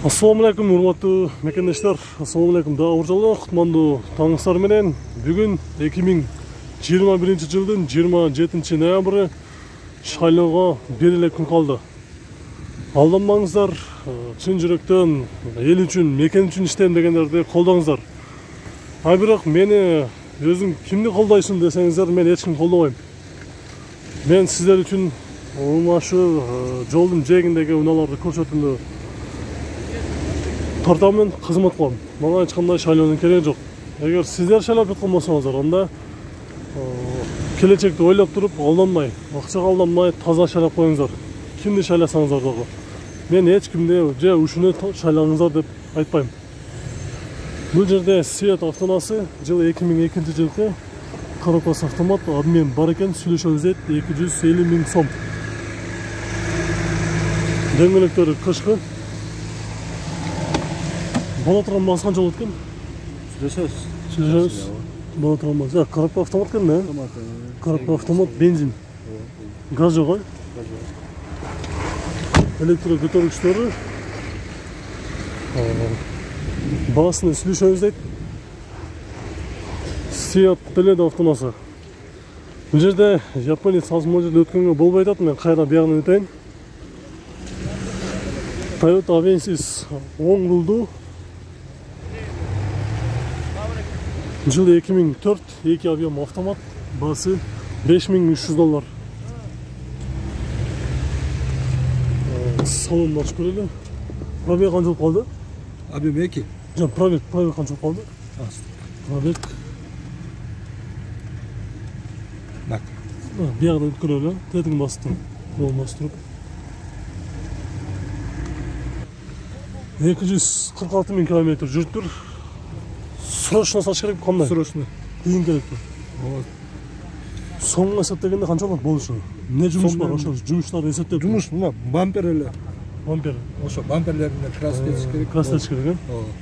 Assalamu alaikum, урматтуу мекендештер. Assalamu alaikum. Дагы уржалуу кутмандуу таңыңыздар менен. Бүгүн 2021 жылдын 27 ноябры шайлоого бир эле күн калды. Алданмаңыздар, чын жүрөктөн эл үчүн, мекен үчүн иштейм дегендерди колдоңуздар. А бирок мени өзүң кимди колдойсуң десеңиздер, мен эч кимди колдобойм. Мен сиздер үчүн ушул жолдун жээгиндеги унааларды көрсөтүүнү тартамын, кызмат кылам. Мага эч кандай шайлоонун кереги жок. Эгер сиздер шайлап жаткан болсоңуздар, анда келечекти ойлоп туруп, алданмай, акчага алданмай, таза шайлап коюңуздар. Кимди шайласаңыздар дагы. Мен эч кимди же ушуну шайлаңыздар деп айтпайм. Бул жерде Свет автоунаасы жылы 2002 жылкы Каракас автомат админ бар экен, сүйлөшөбүз дейт, 250 000 сом. Дөңгөлөктөрү кышкы. Бала турган мас канча болот экен? Сүйлөшөбүз. Бала турган мас. Каракас автомат экен да? Каракас автомат, бензин. Газ жок, ой? Электро көтөргүчтөрү. Баасын сүйлөшөбүз дейт. Свет автоунаасы. Бул жерде Япония сазмол жерде өткөнгө болбой атат, мен кайра биягынан өтөйүн. Toyota Avensis 10 рулдуу. Жылы 2004, 2 объем автомат, басы $5300. Салонун ачып көрөлү. Пробег канча болуп калды? Объем 2. Жок, пробег канча болуп калды? Пробег. Бак. Биягынан өткөрөлү. Тетиң бастым. Болмос туруп. 246 000 километр жүрүптүр. Срочно сатыш керек кандай? Срочно. Кийин керекпи? Соңун эсептегенде канча болушу? Эмне жумуш бар ошо? Жумуштарды эсептеп. Жумуш мына бампер эле. Бампер. Ошо бамперлерине красить керек. Красить керек, э?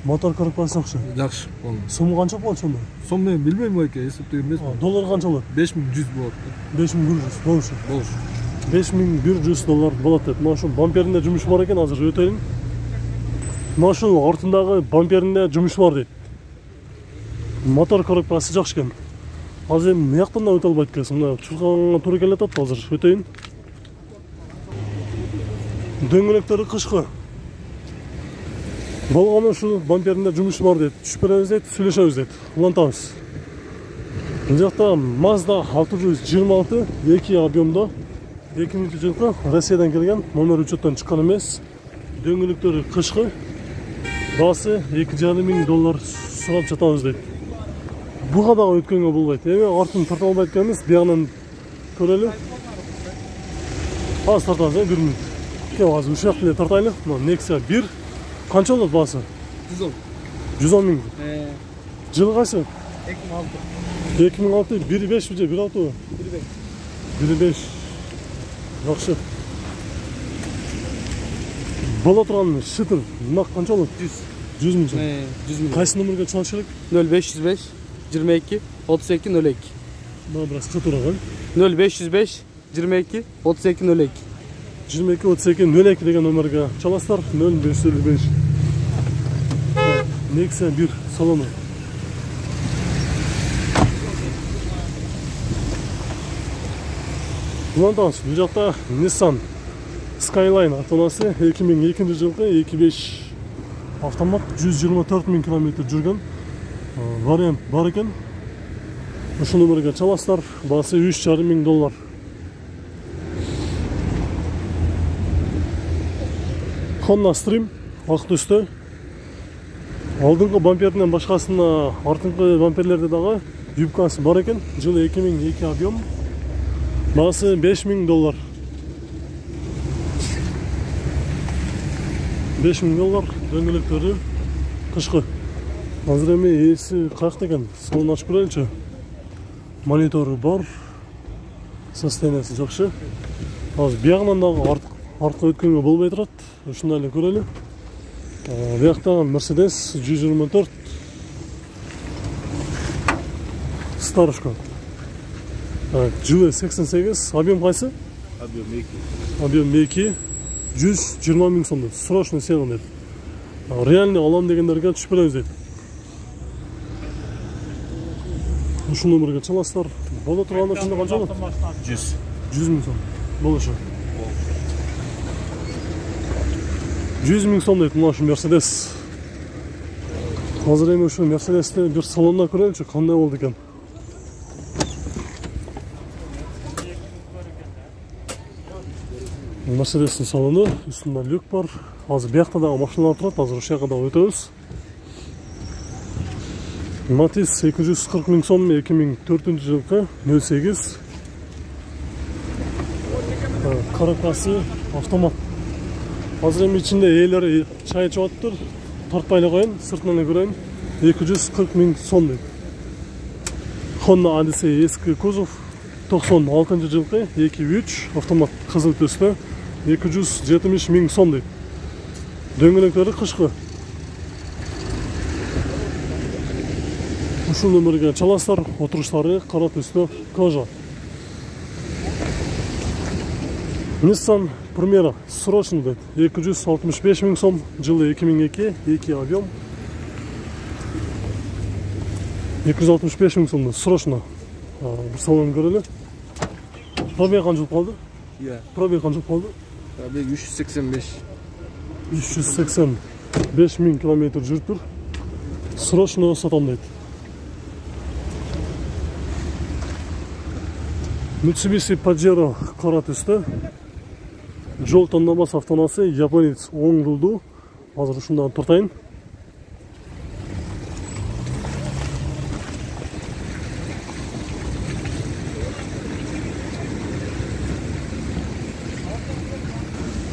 Мотор корпусу жакшы. Жакшы. Сому канча болот сонда? Сом мен билбейм экен, эсептеген эмесмин. Доллар канча болот? 5100 болот. 5100 болушу. $5100 болот деп. Мына ушул бамперинде жумуш бар экен, азыр өтөйүн. Мына ушул ортундагы бамперинде жумуш бар дейт. Мотор корпусу жакшы экен. Азыр эми мыяктан да өтө албайт экенсиң. Мына чурканга туура келатат, азыр өтөйүн. Дөңгөлөктөрү кышкы. Болгону ушул бамперинде жумуш бар дейт. Түшүп беребиз дейт, сүйлөшөбүз дейт. Улантабыз. Бул жакта Mazda 626 2 объемдо 2000 жылкы Россиядан келген, номер учеттон чыккан эмес. Дөңгөлөктөрү кышкы. Басы $2500 сурап жатабыз дейт. Буга дагы өткөнгө болбойт. Эми артын тарта албайт экенбиз, биягынан көрөлү. Аз тартабыз, 1 мүнөт. Кел азыр ушул жакты эле тартайлы. Мына Nexia 1 канча болот баасы? 110. 110 000. Жылы кайсы? 2006. 2006, 1.5 же 1.6? 1.5. Жакшы. Бола турган шытыр, мына канча болот? 100 000 сом. 100 000. Кайсы номерге чалыш керек? 0505 22 32 02. Мына бираз кытыраган. 0505 22 32 02. 22 32 02 деген номерге чаласыздар. 0505. Nexia 1 салону. Улантабыз. Бул жакта Nissan Skyline автоунаасы 2002 жылкы 2.5 автомат 124 000 километр жүргөн. Вариант бар экен. Ушул номерге чаласыздар. Басы $3500. Honda Stream ак түстө. Алдыңкы бамперинен башкасына артыңкы бамперлерде дагы юбкасы бар экен. Жылы 2002 объем. Басы $5000. $5000. Дөңгөлөктөрү кышкы. Азыр эми ээси каякта экен? Сонун ачып көрөлүчү. Монитору бар. Состояниясы жакшы. Азыр биягынан дагы артка өткөнгө болбой турат. Ушундай эле көрөлү. Биякта Mercedes 124 старушка. Жылы 88, объем кайсы? Объем 2. Объем 2. 120 000 сомдо. Срочно сегон деп. Реальный алам дегендерге түшүп беребиз дейт. Ушул номерге чаласыздар. Боло турган ушунда канча болот? 100 миң сом. Болушу. 100 миң сом дейт мына ушу Мерседес. Азыр эми ушу Мерседести бир салонуна көрөлүчү, кандай болду экен. Мерседестин салону, үстүндө люк бар. Азыр биякта дагы машиналар турат, азыр ушул жака дагы өтөбүз. Матис 240 миң сом, 2004-жылкы 08. Коробкасы автомат. Азыр эми ичинде ээлер чай ичип атыптыр. Тартпай эле коеюн, сыртынан эле көрөйүн. 240 миң сом дейт. Honda Odyssey эски кузов, 96-жылкы 2.3 автомат кызыл түстө 270 миң сом дейт. Дөңгөлөктөрү кышкы. Ушул номерге чаласыздар, отуруштары кара түстө кожа. Nissan Primera срочный дейт. 265 миң сом, жылы 2002, 2 объем. 265 миң сомдо срочно бир салон көрөлү. Пробег канча калды? Пробег канча калды? Пробег 385. 385 миң километр жүрүптүр. Срочно сатам дейт. Mitsubishi Pajero кара түстө. Жол тандамас автонасы, японец оң рулду. Азыр ушундан тартайын.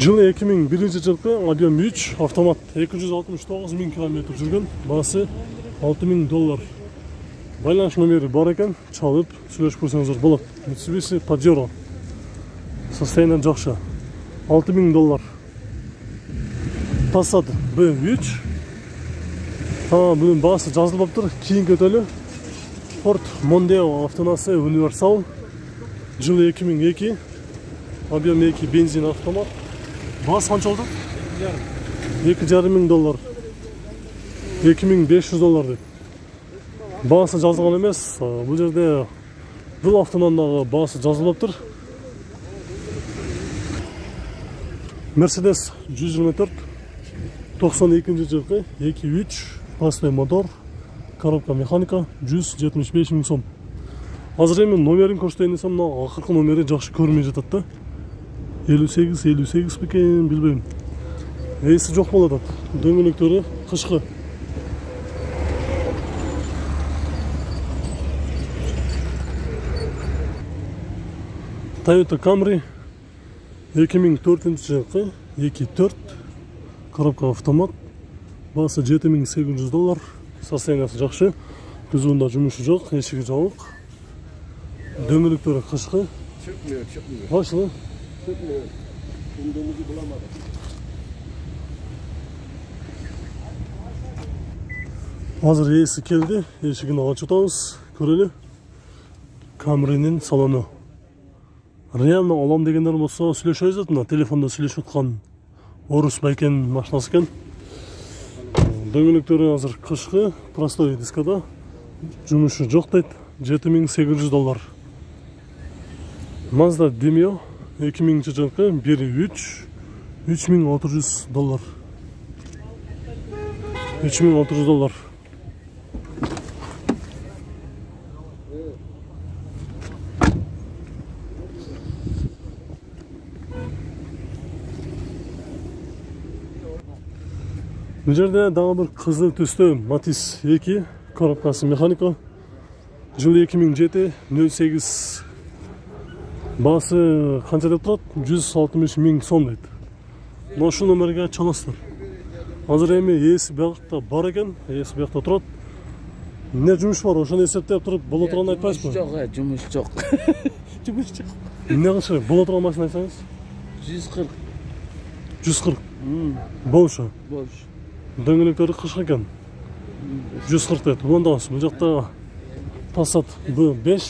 Жылы 2001-жылкы объем 3 автомат 269 миң километр жүргөн, баасы $6,000. Байланыш номери бар экен, чалып сүйлөшүп көрсөңүздөр болот. Mitsubishi Pajero. Состояние жакшы. $6,000. Passat B3. Bunun баасы жазылып тур, кийин көтөлү. Ford Mondeo автонасы универсал. Жылы 2002. Объем 2 бензин автомат. Баасы канча болду? $2,500. $2,500 дейт. Баасы жазылган эмес. Бул жерде бул автонун дагы баасы жазылып тур. Mercedes 124 92-жылкы 2.3 пастой мотор, коробка механика 175 миң сом. Азыр эми номерин көрсөтөйүн десем, мына акыркы номери жакшы көрмөй жатат да. 58 бекен, билбейм. Эси жок болуп атат. Дөңгөлөктөрү кышкы. Toyota Camry 2004-жылкы 2.4 коробка автомат, баасы $7,800. Состояниясы жакшы, күзүндө жумушу жок, эшиги жабык. Дөңгөлөктөрү кышкы. Башылы. Азыр ээси келди, эшигин ачып атабыз, көрөлү. Camry'нин салону. Реально алам дегендер болсо сүйлөшөбүз да, мына телефондо сүйлөшүп аткан орус байкен машинасы экен. Дөңгөлөктөрү азыр кышкы, простой дискада. Жумушу жок дейт, $7,800. Mazda Demio 2000-жылкы 1.3 $3,600. $3,600. Бул жерде дагы бир кызыл түстө Матис 2, коробкасы механика. Жылы 2007, 08. Баасы канча деп турат? 160 миң сом дейт. Мына ушул номерге чаласыздар. Азыр эми ээси биякта бар экен, ээси биякта турат. Эмне жумуш бар, ошону эсептеп туруп боло турганын айтпайсызбы? Жок, жумуш жок. Жумуш жок. Эмне кылышы? Боло турган машина айтсаңыз? 140. 140. Болушу. Болуш. Дөңгөлөктөрү кышкы экен. 140 дейт. Уландабыз. Бул жакта Passat B5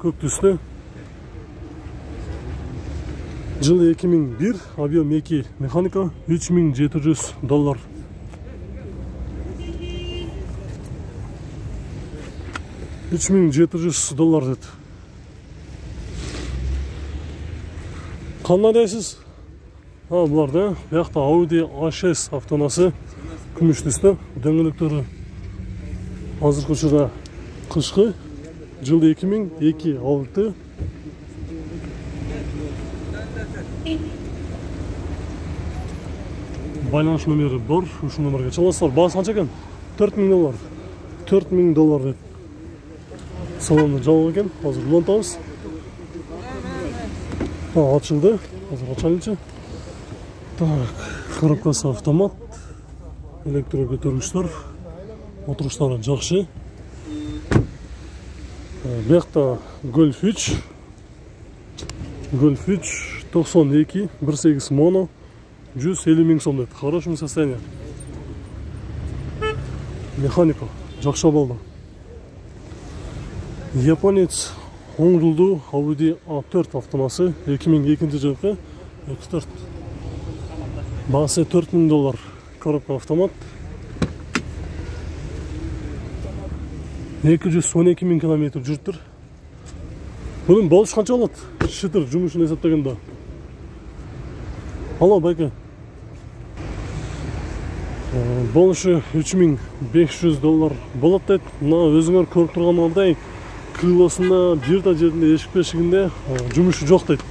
көк түстө. Жылы 2001, объем 2 механика $3,700. $3700 dedi. Qanday deysiz? Ha, bularda buyoqda Audi A6 avtonasi kumush tusda, дөңгөлөктөрү hozirgi uchida qishqi, yil 2002 oldi. Байланыш номері бар, ushbu nomerga chalasizlar. Bahsi qancha ekan? $4000. $4000 deb. Salonni javob ekan. Hozir ulantamiz. Ha, ochildi. Hozir ochaylikchi. Tak, коробкасы avtomat. Elektro ko'targichlar. O'tirishlari yaxshi. Bu yoqda Golf 3. Golf 3 92 1.8 mono. 150 000 so'm dedi. В хорошем состоянии. Mexanika жақсы болды. Японец 10 жылдуу Audi A4 автомасы 2002 жылғы X4. Бағасы $4000. Коробка автомат. 212 000 км жүріп. Bunun болуш қанша болады? Шытыр жұмышын есептегенде. Алло, байке. Болушу $3500 болады дейді. Мына өзіңер көріп тұрғандардай крылосында бір да жерінде ешік бешігінде жұмышы жоқ дейді.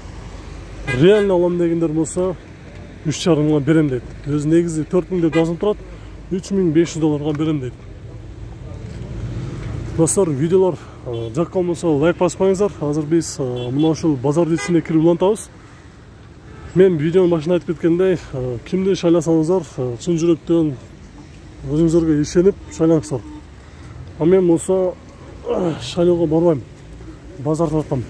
Реально алам дегендер болса 3,5 мыңға берем дейді. Өзі негізі 4000 деп жазылып тұрады, $3500 берем дейді. Достар, видеолар жаққан болса лайк баспаңыздар. Қазір біз мына ушул базар десінде кіріп улантабыз. Мен видеоның башында айтып кеткендей, кимди шайласаңыздар, чын жүректен өзүңүзгө ишенип шайлаңыздар. А мен болсо шайлоого барбайм. Базарда жатам.